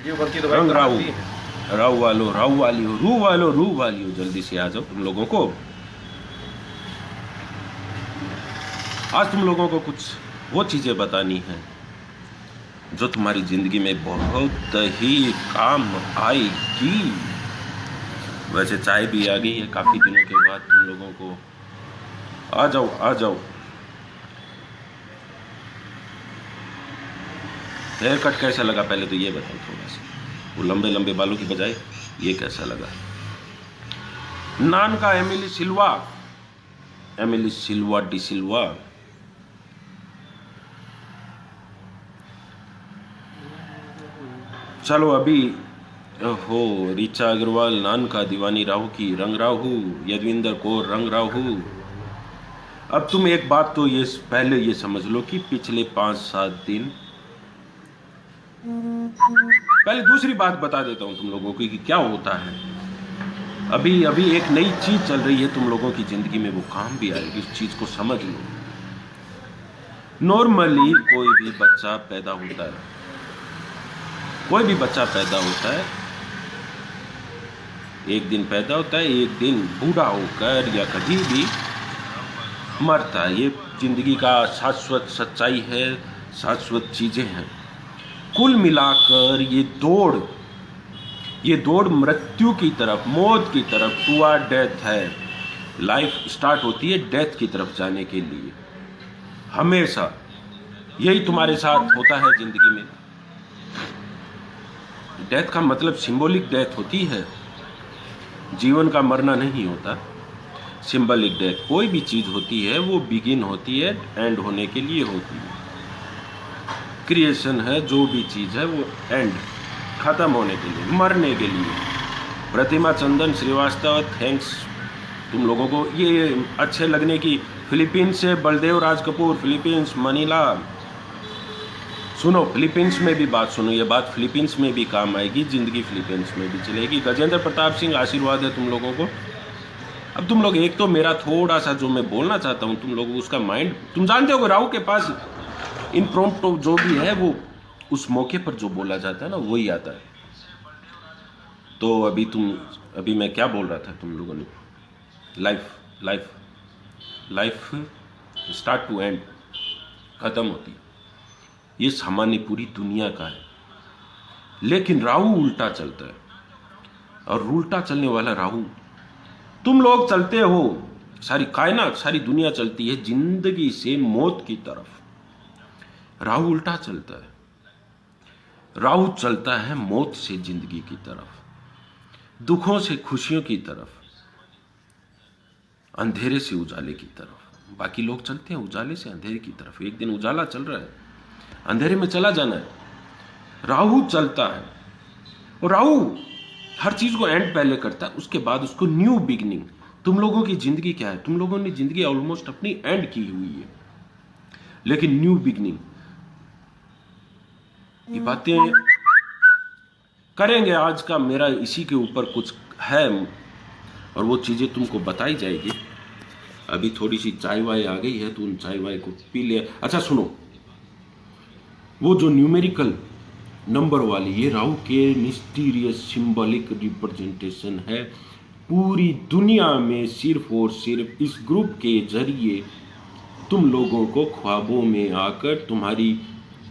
ये ऊपर की दवाई रंग कहाँ राहु, दी है? राहु वालो, राहु वाली हो, रू वालो, रू वाली हो, जल्दी से आ जाओ तुम लोगों को। आज तुम लोगों को कुछ वो चीजें बतानी है जो तुम्हारी जिंदगी में बहुत ही काम आएगी। वैसे चाय भी आ गई है काफी दिनों के बाद तुम लोगों को। आ जाओ आ जाओ। हेयर कट कैसा लगा पहले तो ये बताओ थोड़ा सा, वो लंबे लंबे बालों की बजाय ये कैसा लगा? नान का एमिली सिल्वा, एमिली सिल्वा डी सिल्वा। चलो अभी हो, ऋचा अग्रवाल नान का दीवानी राहु की रंग राहु, यदविंदर कौर रंग राहु। अब तुम एक बात तो ये पहले ये समझ लो कि पिछले 5-7 दिन, पहले दूसरी बात बता देता हूं तुम लोगों को कि क्या होता है। अभी अभी एक नई चीज चल रही है तुम लोगों की जिंदगी में, वो काम भी आएगी, इस चीज को समझ लो। नॉर्मली कोई भी बच्चा पैदा होता है, कोई भी बच्चा पैदा होता है, एक दिन पैदा होता है, एक दिन बूढ़ा होकर या कभी भी मरता है। ये जिंदगी का शाश्वत सच्चाई है, शाश्वत चीजें हैं। कुल मिलाकर ये दौड़ मृत्यु की तरफ, मौत की तरफ, टुवर्ड डेथ है। लाइफ स्टार्ट होती है डेथ की तरफ जाने के लिए। हमेशा यही तुम्हारे साथ होता है जिंदगी में। डेथ का मतलब सिंबॉलिक डेथ होती है, जीवन का मरना नहीं होता। सिंबॉलिक डेथ कोई भी चीज होती है वो बिगिन होती है, एंड होने के लिए होती है। क्रिएशन है, जो भी चीज है वो एंड, खत्म होने के लिए, मरने के लिए। प्रतिमा चंदन श्रीवास्तव, थैंक्स तुम लोगों को ये अच्छे लगने की। फिलीपींस से बलदेव राज कपूर, फिलीपींस मनीला। सुनो, फिलीपींस में भी बात सुनो, ये बात फिलीपींस में भी काम आएगी, जिंदगी फिलीपींस में भी चलेगी। गजेंद्र प्रताप सिंह, आशीर्वाद है तुम लोगों को। अब तुम लोग, एक तो मेरा थोड़ा सा जो मैं बोलना चाहता हूं, तुम लोग उसका माइंड, तुम जानते हो राहु के पास इम्प्रॉम्प्टू जो भी है वो उस मौके पर जो बोला जाता है ना वही आता है। तो अभी मैं क्या बोल रहा था तुम लोगों ने, life life life start to end, खत्म होती है। ये सामान्य पूरी दुनिया का है, लेकिन राहु उल्टा चलता है, और उल्टा चलने वाला राहु, तुम लोग चलते हो, सारी कायनात, सारी दुनिया चलती है जिंदगी से मौत की तरफ। राहु उल्टा चलता है, राहु चलता है मौत से जिंदगी की तरफ, दुखों से खुशियों की तरफ, अंधेरे से उजाले की तरफ। बाकी लोग चलते हैं उजाले से अंधेरे की तरफ। एक दिन उजाला चल रहा है, अंधेरे में चला जाना है। राहु चलता है, और राहु हर चीज को एंड पहले करता है, उसके बाद उसको न्यू बिगिनिंग। तुम लोगों की जिंदगी क्या है? तुम लोगों ने जिंदगी ऑलमोस्ट अपनी एंड की हुई है, लेकिन न्यू बिगिनिंग, ये बातें करेंगे आज का मेरा इसी के ऊपर कुछ है, और वो चीजें तुमको बताई जाएगी। अभी थोड़ी सी चाय वाय आ गई है तो उन चाय वाय को पी ले। अच्छा सुनो, वो जो न्यूमेरिकल नंबर वाली, ये राहु के मिस्टीरियस सिंबॉलिक रिप्रेजेंटेशन है। पूरी दुनिया में सिर्फ और सिर्फ इस ग्रुप के जरिए तुम लोगों को ख्वाबों में आकर तुम्हारी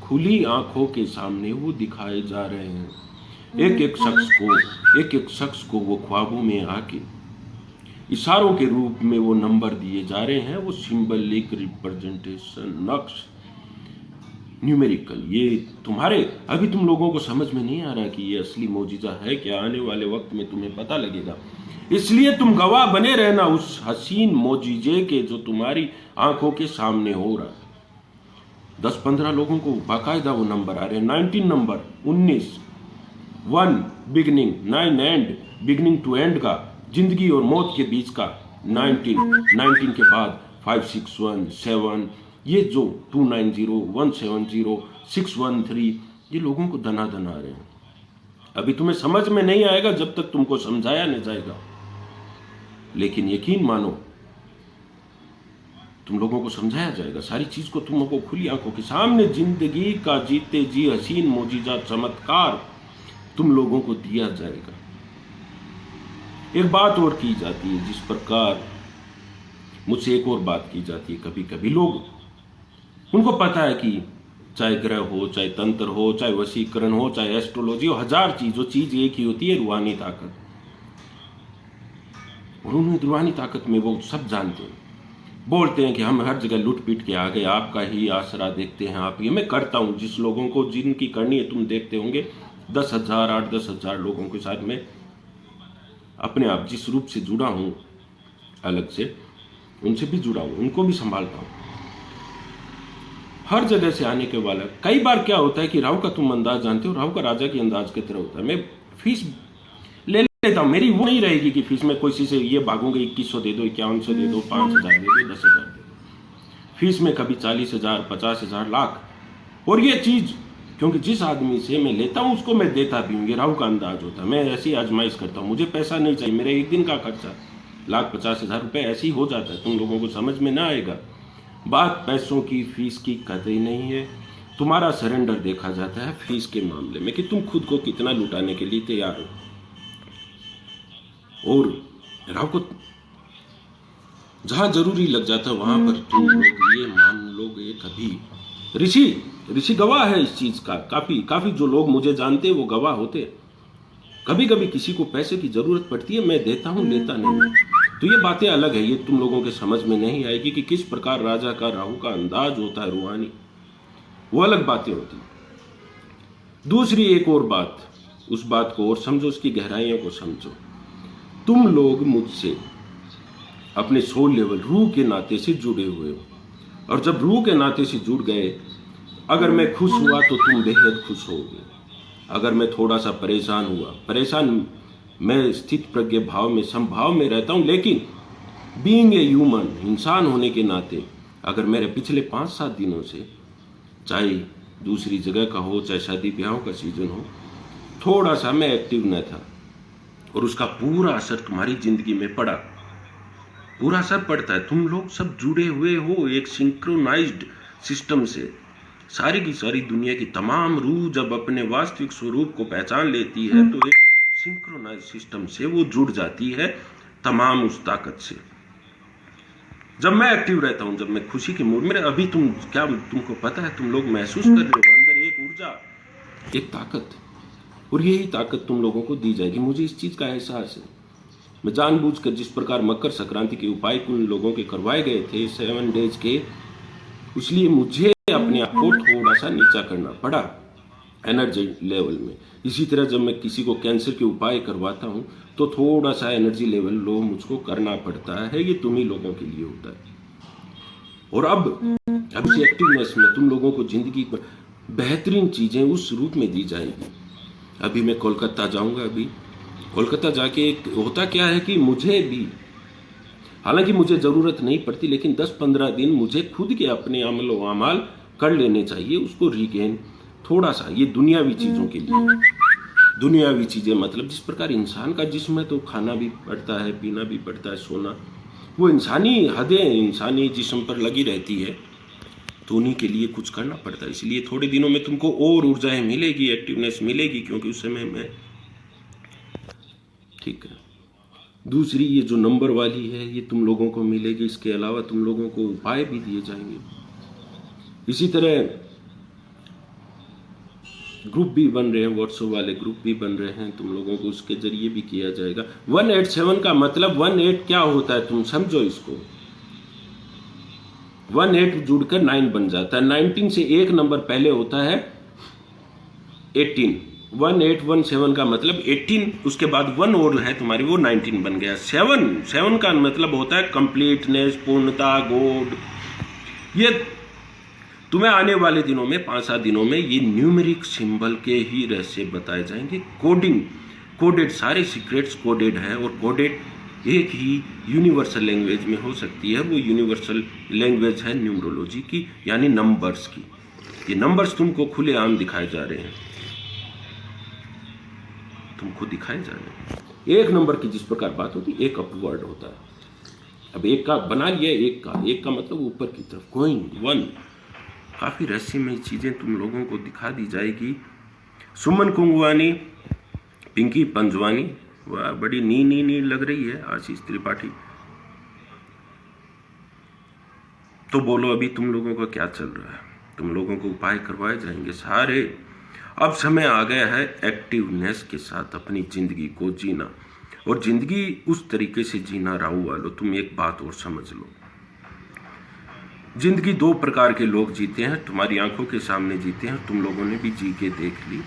खुली आंखों के सामने वो दिखाए जा रहे हैं। एक एक शख्स को वो ख्वाबों में आके इशारों के रूप में वो नंबर दिए जा रहे हैं, वो सिंबॉलिक रिप्रेजेंटेशन, नक्श, न्यूमेरिकल। ये तुम्हारे, अभी तुम लोगों को समझ में नहीं आ रहा कि ये असली मौजिजा है क्या, आने वाले वक्त में तुम्हें पता लगेगा। इसलिए तुम गवाह बने रहना उस हसीन मौजिजे के जो तुम्हारी आंखों के सामने हो रहा है। 10-15 लोगों को बाकायदा वो नंबर आ रहे हैं, 19 नंबर, 19, 1 beginning, 9 end, beginning to end का, जिंदगी और मौत के बीच का 19 के बाद 561 7, ये जो 290 170 613, ये लोगों को दना दना रहे हैं। अभी तुम्हें समझ में नहीं आएगा जब तक तुमको समझाया नहीं जाएगा, लेकिन यकीन मानो तुम लोगों को समझाया जाएगा। सारी चीज को तुम लोगों को खुली आंखों के सामने, जिंदगी का जीते जी हसीन मौजिजा चमत्कार तुम लोगों को दिया जाएगा। एक बात और की जाती है, जिस प्रकार मुझसे एक और बात की जाती है, कभी कभी लोग, उनको पता है कि चाहे ग्रह हो, चाहे तंत्र हो, चाहे वशीकरण हो, चाहे एस्ट्रोलॉजी हो, हजार चीज हो, चीज एक ही होती है, रूहानी ताकत। और उन्हें रूहानी ताकत में वो सब जानते हैं, बोलते हैं कि हम हर जगह लुट पीट के आ गए, आपका ही आसरा देखते हैं, आप ये मैं करता हूं। जिस लोगों को जिनकी करनी है, तुम देखते होंगे 10,000 8-10,000 लोगों के साथ में अपने आप जिस रूप से जुड़ा हूं, अलग से उनसे भी जुड़ा हूं, उनको भी संभालता हूं। हर जगह से आने के वाला। कई बार क्या होता है कि राहु का तुम अंदाज जानते हो, राहु का राजा की अंदाज की तरह होता है। मैं फीस ले लेता हूं, मेरी वो नहीं रहेगी कि फीस में किसी से ये भागूंगा 2100 दे दो, 5100 दे दो, 5000 दे दो, 10,000 दे दो। फीस में कभी 40,000, 50,000, लाख। और ये चीज क्योंकि जिस आदमी से मैं लेता हूं उसको मैं देता भी हूं, ये राहु का अंदाज होता है। मैं ऐसी आजमाइश करता हूं, मुझे पैसा नहीं चाहिए, मेरा एक दिन का खर्चा 1,50,000 ऐसे ही हो जाता है। तुम लोगों को समझ में ना आएगा। बात पैसों की, फीस की कतई नहीं है। तुम्हारा सरेंडर देखा जाता है फीस के मामले में, कि तुम खुद को कितना लुटाने के लिए तैयार हो। और राव को जहां जरूरी लग जाता है वहां पर तुम लोग ये मान लोगे। कभी ऋषि गवाह है इस चीज का। काफी जो लोग मुझे जानते हैं वो गवाह होते। कभी कभी किसी को पैसे की जरूरत पड़ती है, मैं देता हूं, लेता नहीं। तो ये बातें अलग है, ये तुम लोगों के समझ में नहीं आएगी कि किस प्रकार राजा का राहु का अंदाज होता है रूहानी, वो अलग बातें होती। दूसरी एक और बात, उस बात को और समझो, उसकी गहराइयों को समझो। तुम लोग मुझसे अपने सोल लेवल रूह के नाते से जुड़े हुए हो, और जब रूह के नाते से जुड़ गए, अगर मैं खुश हुआ तो तुम बेहद खुश होगे। अगर मैं थोड़ा सा परेशान, मैं स्थित प्रज्ञ भाव में, संभाव में रहता हूं, लेकिन बीइंग ए ह्यूमन, इंसान होने के नाते, अगर मेरे पिछले 5-7 दिनों से, चाहे दूसरी जगह का हो, चाहे शादी ब्याह का सीजन हो, थोड़ा सा मैं एक्टिव न था, और उसका पूरा असर तुम्हारी जिंदगी में पड़ा, पूरा असर पड़ता है। तुम लोग सब जुड़े हुए हो एक सिंक्रोनाइज्ड सिस्टम से। सारी की सारी दुनिया की तमाम रूह जब अपने वास्तविक स्वरूप को पहचान लेती है, तो एक सिंक्रोनाइज सिस्टम से वो जुड़ जाती है तमाम उस ताकत से। जब मैं एक्टिव रहता हूं, जब मैं खुशी के मूड में, अभी तुमको पता है, तुम लोग महसूस कर रहे हो अंदर एक ऊर्जा, एक ताकत, और यही ताकत तुम लोगों को दी जाएगी। मुझे इस चीज का एहसास है। मैं जानबूझकर जिस प्रकार मकर संक्रांति के उपाय उन लोगों के करवाए गए थे 7 डेज के, इसलिए मुझे अपने आप को थोड़ा सा नीचा करना पड़ा एनर्जी लेवल में। इसी तरह जब मैं किसी को कैंसर के उपाय करवाता हूं तो थोड़ा सा एनर्जी लेवल लो मुझको करना पड़ता है। ये तुम ही लोगों के लिए होता है। और अब इस एक्टिवनेस में तुम लोगों को जिंदगी पर बेहतरीन चीजें उस रूप में दी जाएंगी। अभी मैं कोलकाता जाऊंगा। अभी कोलकाता जाके होता क्या है कि मुझे भी, हालांकि मुझे जरूरत नहीं पड़ती, लेकिन 10-15 दिन मुझे खुद के अपने अमल व अमाल कर लेने चाहिए, उसको रिगेन थोड़ा सा। ये दुनियावी चीजों के लिए, दुनियावी चीजें मतलब जिस प्रकार इंसान का जिस्म है तो खाना भी पड़ता है, पीना भी पड़ता है, सोना, वो इंसानी हदें इंसानी जिस्म पर लगी रहती है, तो उन्हीं के लिए कुछ करना पड़ता है। इसलिए थोड़े दिनों में तुमको और ऊर्जाएं मिलेगी, एक्टिवनेस मिलेगी, क्योंकि उस समय में ठीक है। दूसरी ये जो नंबर वाली है, ये तुम लोगों को मिलेगी। इसके अलावा तुम लोगों को उपाय भी दिए जाएंगे। इसी तरह ग्रुप भी बन रहे हैं, व्हाट्सएप वाले ग्रुप भी बन रहे हैं, तुम लोगों को उसके जरिए भी किया जाएगा। 187 का मतलब 18 क्या होता है, तुम समझो इसको। 18 जुड़कर 9 बन जाता है। 19 से एक नंबर पहले होता है 18। 1817 का मतलब 18, उसके बाद 1 और है तुम्हारी, वो 19 बन गया। 7 का मतलब होता है कंप्लीटनेस, पूर्णता, गॉड। ये तुम्हें आने वाले दिनों में 5-7 दिनों में ये न्यूमेरिक सिंबल के ही रहस्य बताए जाएंगे। कोडेड सारे सीक्रेट्स कोडेड है, और कोडेड एक ही यूनिवर्सल लैंग्वेज में हो सकती है। वो यूनिवर्सल लैंग्वेज है न्यूमरोलॉजी की, यानी नंबर्स की। ये नंबर्स तुमको खुलेआम दिखाए जा रहे हैं, तुमको दिखाए जा रहे हैं। एक नंबर की जिस प्रकार बात होती है, एक अपवर्ड होता है। अब एक का बना लिया, एक का मतलब ऊपर की तरफ, गोइंग 1। काफी रहस्यमय चीजें तुम लोगों को दिखा दी जाएगी। सुमन कुंगवानी पिंकी पंजवानी, वाह बड़ी नी लग रही है आशीष त्रिपाठी। तो बोलो अभी तुम लोगों का क्या चल रहा है? तुम लोगों को उपाय करवाए जाएंगे सारे। अब समय आ गया है एक्टिवनेस के साथ अपनी जिंदगी को जीना, और जिंदगी उस तरीके से जीना राहु वालों, तुम एक बात और समझ लो, जिंदगी दो प्रकार के लोग जीते हैं, तुम्हारी आंखों के सामने जीते हैं, तुम लोगों ने भी जी के देख ली।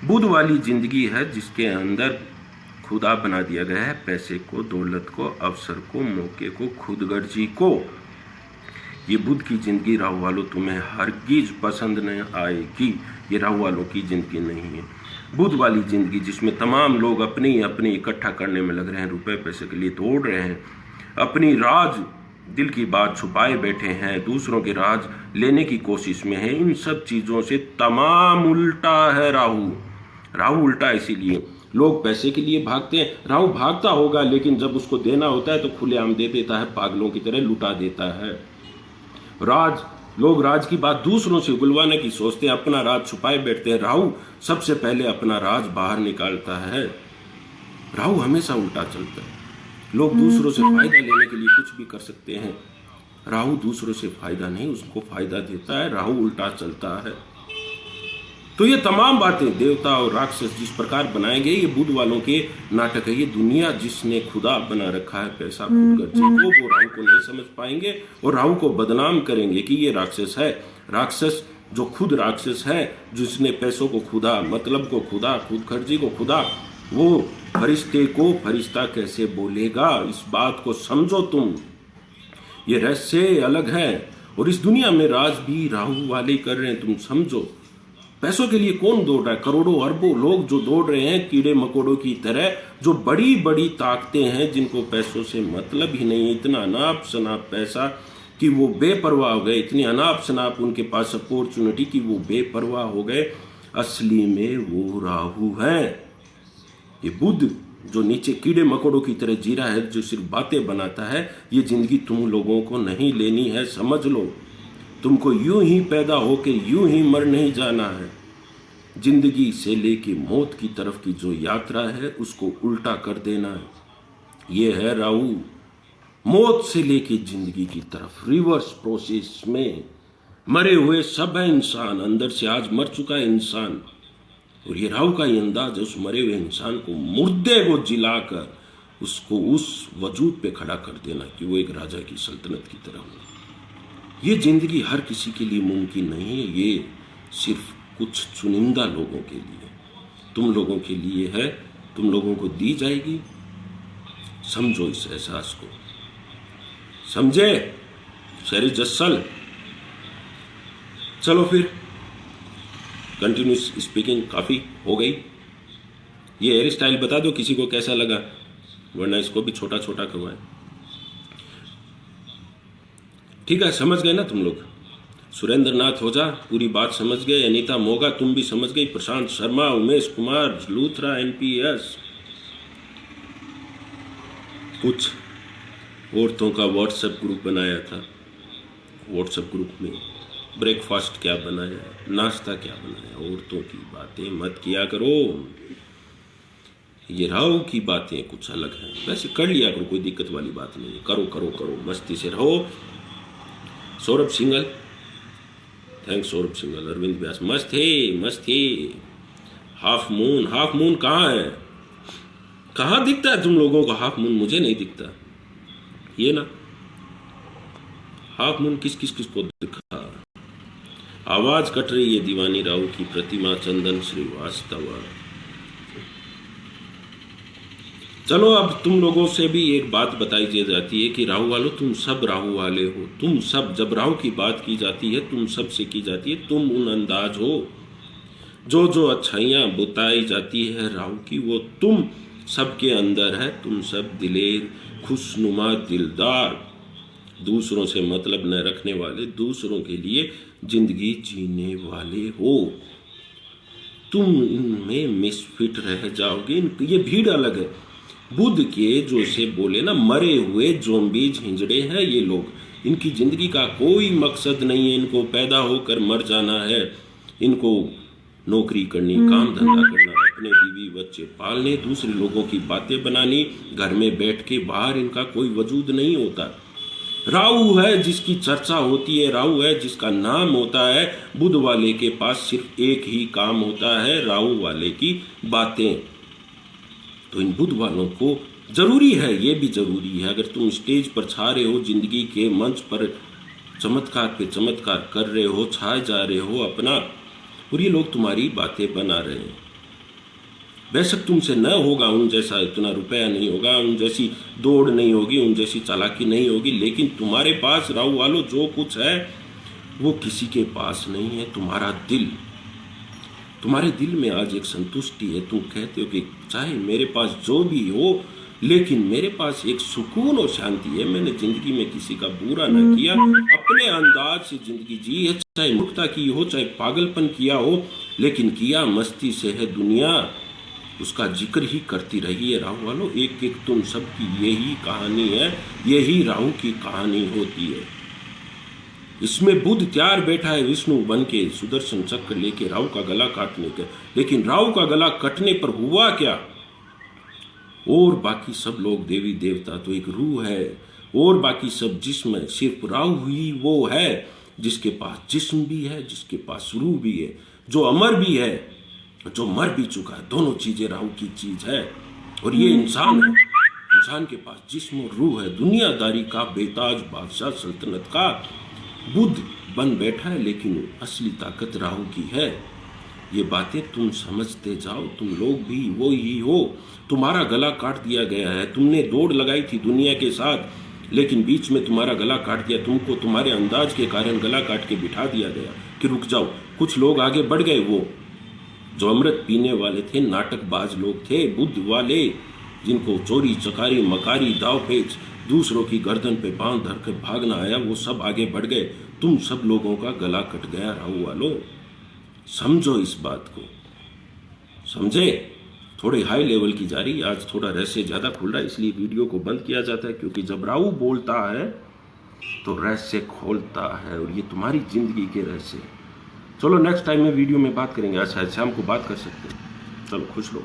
बुध वाली जिंदगी है जिसके अंदर खुदा बना दिया गया है पैसे को, दौलत को, अवसर को, मौके को, खुदगर्जी को। ये बुध की जिंदगी राहु वालों तुम्हें हरगिज पसंद नहीं आएगी। ये राहु वालों की जिंदगी नहीं है। बुध वाली जिंदगी जिसमें तमाम लोग अपनी इकट्ठा करने में लग रहे हैं, रुपए पैसे के लिए दौड़ रहे हैं, अपनी राज दिल की बात छुपाए बैठे हैं, दूसरों के राज लेने की कोशिश में है, इन सब चीजों से तमाम उल्टा है राहु। राहु उल्टा इसीलिए लोग पैसे के लिए भागते हैं। राहु भागता होगा लेकिन जब उसको देना होता है तो खुलेआम दे देता है, पागलों की तरह लुटा देता है। लोग राज की बात दूसरों से उगलवाने की सोचते हैं, अपना राज छुपाए बैठते हैं। राहु सबसे पहले अपना राज बाहर निकालता है। राहु हमेशा उल्टा चलता है। लोग दूसरों से फायदा लेने के लिए कुछ भी कर सकते हैं, राहु दूसरों से फायदा नहीं, उसको फायदा देता है। राहु उल्टा चलता है। तो ये तमाम बातें देवता और राक्षस जिस प्रकार बनाए गए, ये बुध वालों के नाटक है। ये दुनिया जिसने खुदा बना रखा है पैसा, खुदगर्जी को, वो राहु को नहीं समझ पाएंगे और राहु को बदनाम करेंगे कि ये राक्षस है। राक्षस जो खुद राक्षस है, जिसने पैसों को खुदा, मतलब को खुदा, खुदगर्जी को खुदा, वो फरिश्ते को फरिश्ता कैसे बोलेगा? इस बात को समझो तुम। ये रहस्य अलग है और इस दुनिया में राज भी राहु वाले कर रहे हैं, तुम समझो। पैसों के लिए कौन दौड़ रहा है? करोड़ों अरबों लोग जो दौड़ रहे हैं कीड़े मकोड़ों की तरह, जो बड़ी बड़ी ताकतें हैं जिनको पैसों से मतलब ही नहीं, इतना अनाप शनाप पैसा कि वो बेपरवाह हो गए, इतनी अनाप शनाप उनके पास अपॉर्चुनिटी कि वो बेपरवाह हो गए। असली में वो राहु है। ये बुध जो नीचे कीड़े मकोड़ों की तरह जी रहा है, जो सिर्फ बातें बनाता है, ये जिंदगी तुम लोगों को नहीं लेनी है, समझ लो। तुमको यूं ही पैदा होके यूं ही मर नहीं जाना है। जिंदगी से लेके मौत की तरफ की जो यात्रा है उसको उल्टा कर देना है। ये है राहु। मौत से लेके जिंदगी की तरफ रिवर्स प्रोसेस में मरे हुए सब है इंसान, अंदर से आज मर चुका है इंसान। और ये राहु का ही अंदाज है उस मरे हुए इंसान को, मुर्दे को जिलाकर उसको उस वजूद पे खड़ा कर देना कि वो एक राजा की सल्तनत की तरह हो। ये जिंदगी हर किसी के लिए मुमकिन नहीं है, ये सिर्फ कुछ चुनिंदा लोगों के लिए, तुम लोगों के लिए है, तुम लोगों को दी जाएगी। समझो इस एहसास को, समझे शहरी जस्सल। चलो फिर कंटिन्यूस स्पीकिंग काफी हो गई। ये हेयर स्टाइल बता दो किसी को कैसा लगा, वरना इसको भी छोटा छोटा करवाएं। ठीक है, समझ गए ना तुम लोग? सुरेंद्र नाथ ओझा पूरी बात समझ गए, अनीता मोगा तुम भी समझ गई, प्रशांत शर्मा, उमेश कुमार लूथरा, एनपीएस। कुछ औरतों का व्हाट्सएप ग्रुप बनाया था, व्हाट्सएप ग्रुप में ब्रेकफास्ट क्या बनाया, नाश्ता क्या बनाया, औरतों की बातें मत किया करो। ये राहु की बातें कुछ अलग हैं, वैसे कर लिया करो, कोई दिक्कत वाली बात नहीं है, करो करो करो, मस्ती से रहो। सौरभ सिंगल, थैंक्स सौरभ सिंगल। अरविंद व्यास, मस्त है। हाफ मून कहाँ है? कहाँ दिखता है तुम लोगों को हाफ मून? मुझे नहीं दिखता। ये ना हाफ मून किस को दिखा? आवाज कट रही है दीवानी राहु की, प्रतिमा चंदन श्रीवास्तव। चलो अब तुम लोगों से भी एक बात बताई जाती है कि राहु वालों, तुम सब राहु वाले हो। तुम सब, जब राहु की बात की जाती है तुम सब से की जाती है। तुम उन अंदाज हो जो अच्छाइयाँ बताई जाती है राहु की, वो तुम सबके अंदर है। तुम सब दिलेर, खुशनुमा, दिलदार, दूसरों से मतलब न रखने वाले, दूसरों के लिए जिंदगी जीने वाले हो। तुम इनमें मिसफिट रह जाओगे। ये भीड़ अलग है। बुध के जो से बोले ना, मरे हुए ज़ोंबी हिंजड़े हैं ये लोग। इनकी जिंदगी का कोई मकसद नहीं है, इनको पैदा होकर मर जाना है, इनको नौकरी करनी, काम धंधा करना, अपने बीवी बच्चे पालने, दूसरे लोगों की बातें बनानी, घर में बैठ के, बाहर इनका कोई वजूद नहीं होता। राहु है जिसकी चर्चा होती है, राहु है जिसका नाम होता है। बुध वाले के पास सिर्फ एक ही काम होता है, राहु वाले की बातें। तो इन बुध वालों को जरूरी है, ये भी जरूरी है, अगर तुम स्टेज पर छा रहे हो, जिंदगी के मंच पर चमत्कार पे चमत्कार कर रहे हो, छाए जा रहे हो अपना, और ये लोग तुम्हारी बातें बना रहे हैं। बेशक तुमसे न होगा उन जैसा इतना रुपया नहीं होगा, उन जैसी दौड़ नहीं होगी, उन जैसी चालाकी नहीं होगी, लेकिन तुम्हारे पास राहु वालों जो कुछ है वो किसी के पास नहीं है। तुम्हारा दिल, तुम्हारे दिल में आज एक संतुष्टि है। तुम कहते हो कि चाहे मेरे पास जो भी हो, लेकिन मेरे पास एक सुकून और शांति है। मैंने जिंदगी में किसी का बुरा न किया, अपने अंदाज से जिंदगी जी है, चाहे मूर्खता की हो, चाहे पागलपन किया हो, लेकिन किया मस्ती से है दुनिया, उसका जिक्र ही करती रही है। राहु वालों, एक एक तुम सबकी यही कहानी है, यही राहु की कहानी होती है। इसमें बुध तैयार बैठा है विष्णु बन के, सुदर्शन चक्र लेके राहु का गला काटने का। लेकिन राहु का गला कटने पर हुआ क्या? और बाकी सब लोग देवी देवता तो एक रूह है, और बाकी सब जिस्म है। सिर्फ राहु ही वो है जिसके पास जिस्म भी है, जिसके पास रूह भी है, जो अमर भी है, जो मर भी चुका है। दोनों चीजें राहु की चीज है। और ये इंसान है, इंसान के पास जिस्म और रूह है, दुनियादारी का बेताज बादशाह, सल्तनत का बुध बन बैठा है, लेकिन असली ताकत राहु की है। ये बातें तुम समझते जाओ, तुम लोग भी वो ही हो। तुम्हारा गला काट दिया गया है, तुमने दौड़ लगाई थी दुनिया के साथ, लेकिन बीच में तुम्हारा गला काट दिया। तुमको तुम्हारे अंदाज के कारण गला काट के बिठा दिया गया कि रुक जाओ। कुछ लोग आगे बढ़ गए, वो जो अमृत पीने वाले थे, नाटकबाज लोग थे, बुद्ध वाले, जिनको चोरी चकारी मकारी दावपेच दूसरों की गर्दन पे बांध धर कर भागना आया, वो सब आगे बढ़ गए। तुम सब लोगों का गला कट गया। राहु वालों, समझो इस बात को, समझे? थोड़ी हाई लेवल की जा रही, आज थोड़ा रहस्य ज्यादा खुल रहा है, इसलिए वीडियो को बंद किया जाता है, क्योंकि जब राहु बोलता है तो रहस्य खोलता है, और ये तुम्हारी जिंदगी के रहस्य है। चलो नेक्स्ट टाइम में वीडियो में बात करेंगे। आज शायद शाम को बात कर सकते हैं। चलो खुश रहो।